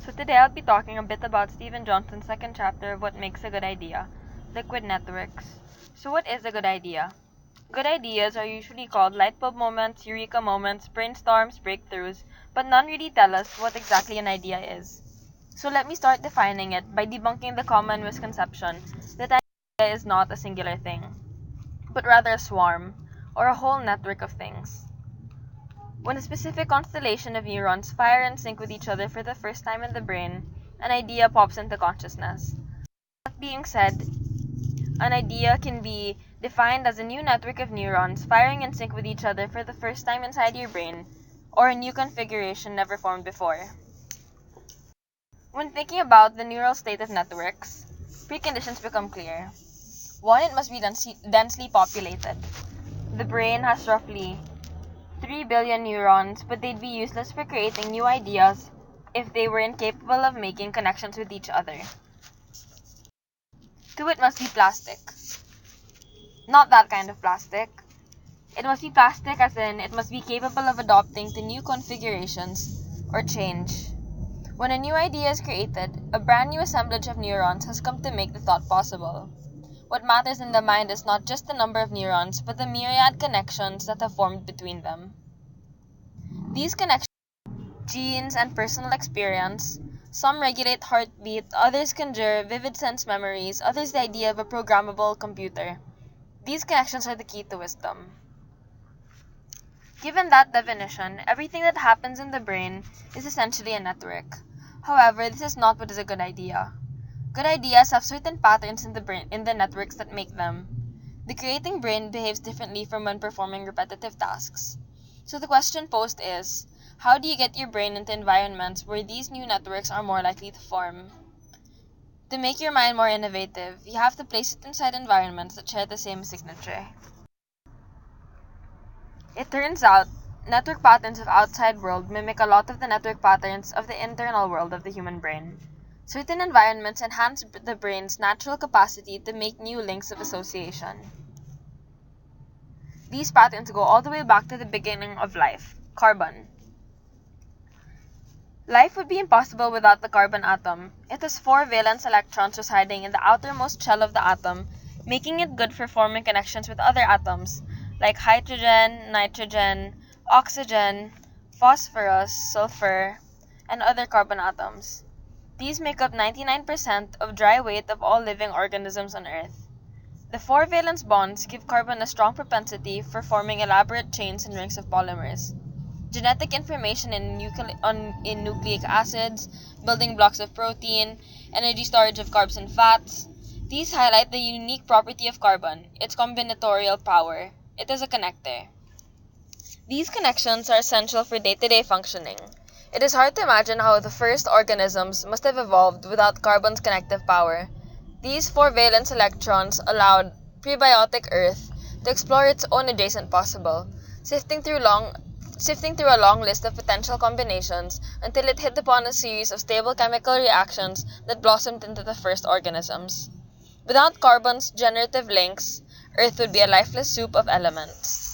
So today I'll be talking a bit about Steven Johnston's second chapter of What Makes a Good Idea, Liquid Networks. So what is a good idea? Good ideas are usually called light bulb moments, eureka moments, brainstorms, breakthroughs, but none really tell us what exactly an idea is. So let me start defining it by debunking the common misconception that an idea is not a singular thing, but rather a swarm, or a whole network of things. When a specific constellation of neurons fire and sync with each other for the first time in the brain, an idea pops into consciousness. That being said, an idea can be defined as a new network of neurons firing in sync with each other for the first time inside your brain, or a new configuration never formed before. When thinking about the neural state of networks, preconditions become clear. One, it must be densely populated. The brain has roughly 3 billion neurons, but they'd be useless for creating new ideas if they were incapable of making connections with each other. 2, it must be plastic. Not that kind of plastic. It must be plastic as in it must be capable of adapting to new configurations or change. When a new idea is created, a brand new assemblage of neurons has come to make the thought possible. What matters in the mind is not just the number of neurons, but the myriad connections that have formed between them. These connections, genes, and personal experience. Some regulate heartbeat, others conjure vivid sense memories, others the idea of a programmable computer. These connections are the key to wisdom. Given that definition, everything that happens in the brain is essentially a network. However, this is not what is a good idea. Good ideas have certain patterns in the networks that make them. The creating brain behaves differently from when performing repetitive tasks. So the question posed is, how do you get your brain into environments where these new networks are more likely to form? To make your mind more innovative, you have to place it inside environments that share the same signature. It turns out, network patterns of outside world mimic a lot of the network patterns of the internal world of the human brain. Certain environments enhance the brain's natural capacity to make new links of association. These patterns go all the way back to the beginning of life, carbon. Life would be impossible without the carbon atom. It has 4 valence electrons residing in the outermost shell of the atom, making it good for forming connections with other atoms, like hydrogen, nitrogen, oxygen, phosphorus, sulfur, and other carbon atoms. These make up 99% of dry weight of all living organisms on Earth. The 4 valence bonds give carbon a strong propensity for forming elaborate chains and rings of polymers. Genetic information in nucleic acids, building blocks of protein, energy storage of carbs and fats. These highlight the unique property of carbon, its combinatorial power. It is a connector. These connections are essential for day-to-day functioning. It is hard to imagine how the first organisms must have evolved without carbon's connective power. These 4 valence electrons allowed prebiotic Earth to explore its own adjacent possible, sifting through a long list of potential combinations until it hit upon a series of stable chemical reactions that blossomed into the first organisms. Without carbon's generative links, Earth would be a lifeless soup of elements.